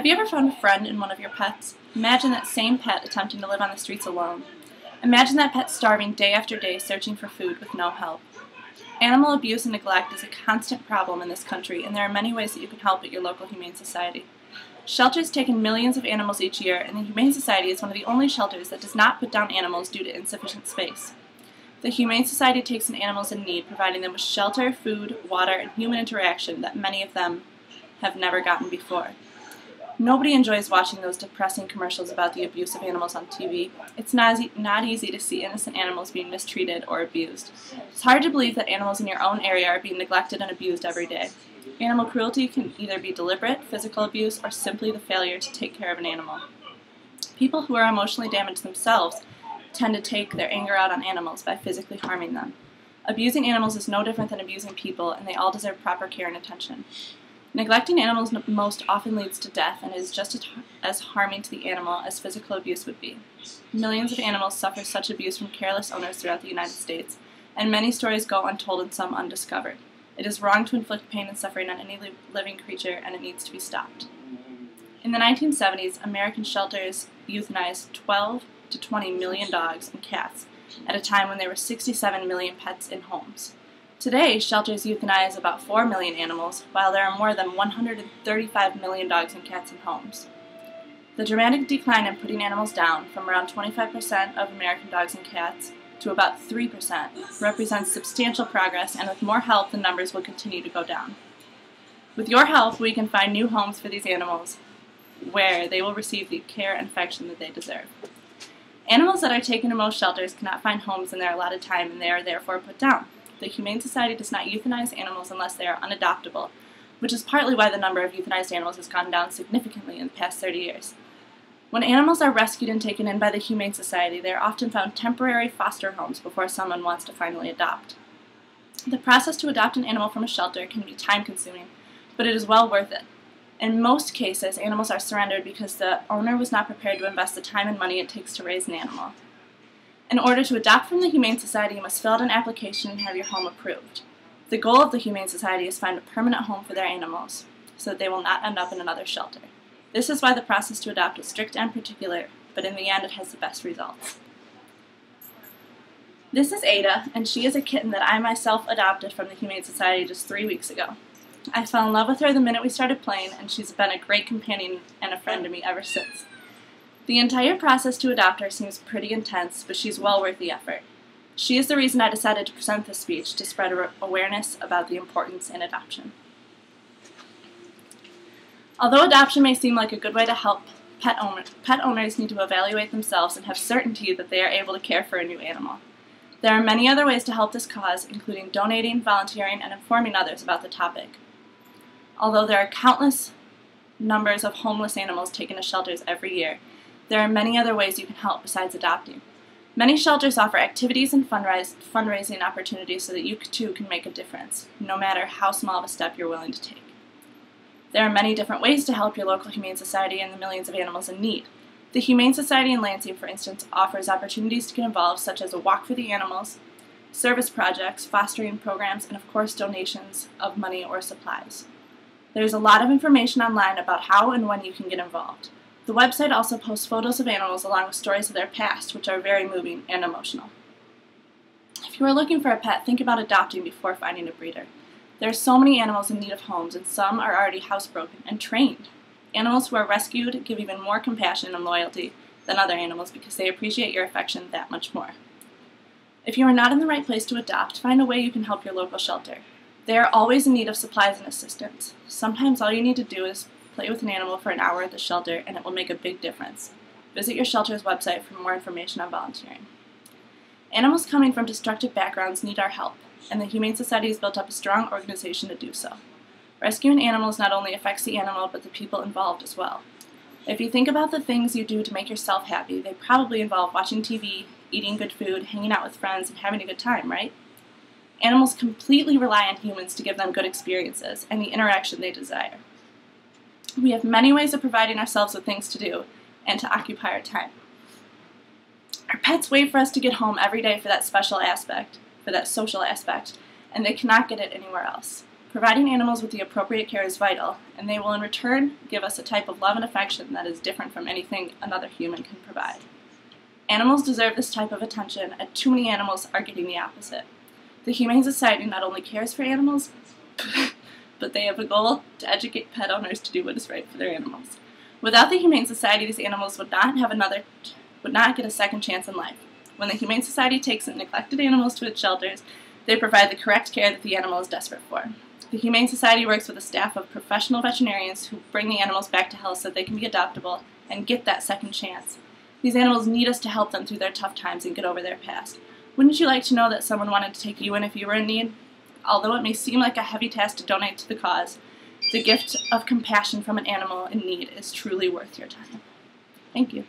Have you ever found a friend in one of your pets? Imagine that same pet attempting to live on the streets alone. Imagine that pet starving day after day, searching for food with no help. Animal abuse and neglect is a constant problem in this country, and there are many ways that you can help at your local Humane Society. Shelters take in millions of animals each year, and the Humane Society is one of the only shelters that does not put down animals due to insufficient space. The Humane Society takes in animals in need, providing them with shelter, food, water, and human interaction that many of them have never gotten before. Nobody enjoys watching those depressing commercials about the abuse of animals on TV. It's not easy to see innocent animals being mistreated or abused. It's hard to believe that animals in your own area are being neglected and abused every day. Animal cruelty can either be deliberate, physical abuse, or simply the failure to take care of an animal. People who are emotionally damaged themselves tend to take their anger out on animals by physically harming them. Abusing animals is no different than abusing people, and they all deserve proper care and attention. Neglecting animals most often leads to death and is just as harming to the animal as physical abuse would be. Millions of animals suffer such abuse from careless owners throughout the United States, and many stories go untold and some undiscovered. It is wrong to inflict pain and suffering on any living creature, and it needs to be stopped. In the 1970s, American shelters euthanized 12 to 20 million dogs and cats at a time when there were 67 million pets in homes. Today, shelters euthanize about 4 million animals, while there are more than 135 million dogs and cats in homes. The dramatic decline in putting animals down, from around 25% of American dogs and cats to about 3%, represents substantial progress, and with more help, the numbers will continue to go down. With your help, we can find new homes for these animals, where they will receive the care and affection that they deserve. Animals that are taken to most shelters cannot find homes in their allotted time, and they are therefore put down. The Humane Society does not euthanize animals unless they are unadoptable, which is partly why the number of euthanized animals has gone down significantly in the past 30 years. When animals are rescued and taken in by the Humane Society, they are often found temporary foster homes before someone wants to finally adopt. The process to adopt an animal from a shelter can be time-consuming, but it is well worth it. In most cases, animals are surrendered because the owner was not prepared to invest the time and money it takes to raise an animal. In order to adopt from the Humane Society, you must fill out an application and have your home approved. The goal of the Humane Society is to find a permanent home for their animals, so that they will not end up in another shelter. This is why the process to adopt is strict and particular, but in the end it has the best results. This is Ada, and she is a kitten that I myself adopted from the Humane Society just 3 weeks ago. I fell in love with her the minute we started playing, and she's been a great companion and a friend to me ever since. The entire process to adopt her seems pretty intense, but she's well worth the effort. She is the reason I decided to present this speech, to spread awareness about the importance in adoption. Although adoption may seem like a good way to help, pet owners need to evaluate themselves and have certainty that they are able to care for a new animal. There are many other ways to help this cause, including donating, volunteering, and informing others about the topic. Although there are countless numbers of homeless animals taken to shelters every year, there are many other ways you can help besides adopting. Many shelters offer activities and fundraising opportunities so that you too can make a difference, no matter how small of a step you're willing to take. There are many different ways to help your local Humane Society and the millions of animals in need. The Humane Society in Lansing, for instance, offers opportunities to get involved, such as a walk for the animals, service projects, fostering programs, and of course donations of money or supplies. There's a lot of information online about how and when you can get involved. The website also posts photos of animals along with stories of their past, which are very moving and emotional. If you are looking for a pet, think about adopting before finding a breeder. There are so many animals in need of homes, and some are already housebroken and trained. Animals who are rescued give even more compassion and loyalty than other animals because they appreciate your affection that much more. If you are not in the right place to adopt, find a way you can help your local shelter. They are always in need of supplies and assistance. Sometimes all you need to do is play with an animal for an hour at the shelter, and it will make a big difference. Visit your shelter's website for more information on volunteering. Animals coming from destructive backgrounds need our help, and the Humane Society has built up a strong organization to do so. Rescuing animals not only affects the animal, but the people involved as well. If you think about the things you do to make yourself happy, they probably involve watching TV, eating good food, hanging out with friends, and having a good time, right? Animals completely rely on humans to give them good experiences and the interaction they desire. We have many ways of providing ourselves with things to do and to occupy our time. Our pets wait for us to get home every day for that special aspect, for that social aspect, and they cannot get it anywhere else. Providing animals with the appropriate care is vital, and they will in return give us a type of love and affection that is different from anything another human can provide. Animals deserve this type of attention, and too many animals are getting the opposite. The Humane Society not only cares for animals, but they have a goal to educate pet owners to do what is right for their animals. Without the Humane Society, these animals would not get a second chance in life. When the Humane Society takes in neglected animals to its shelters, they provide the correct care that the animal is desperate for. The Humane Society works with a staff of professional veterinarians who bring the animals back to health so they can be adoptable and get that second chance. These animals need us to help them through their tough times and get over their past. Wouldn't you like to know that someone wanted to take you in if you were in need? Although it may seem like a heavy task to donate to the cause, the gift of compassion from an animal in need is truly worth your time. Thank you.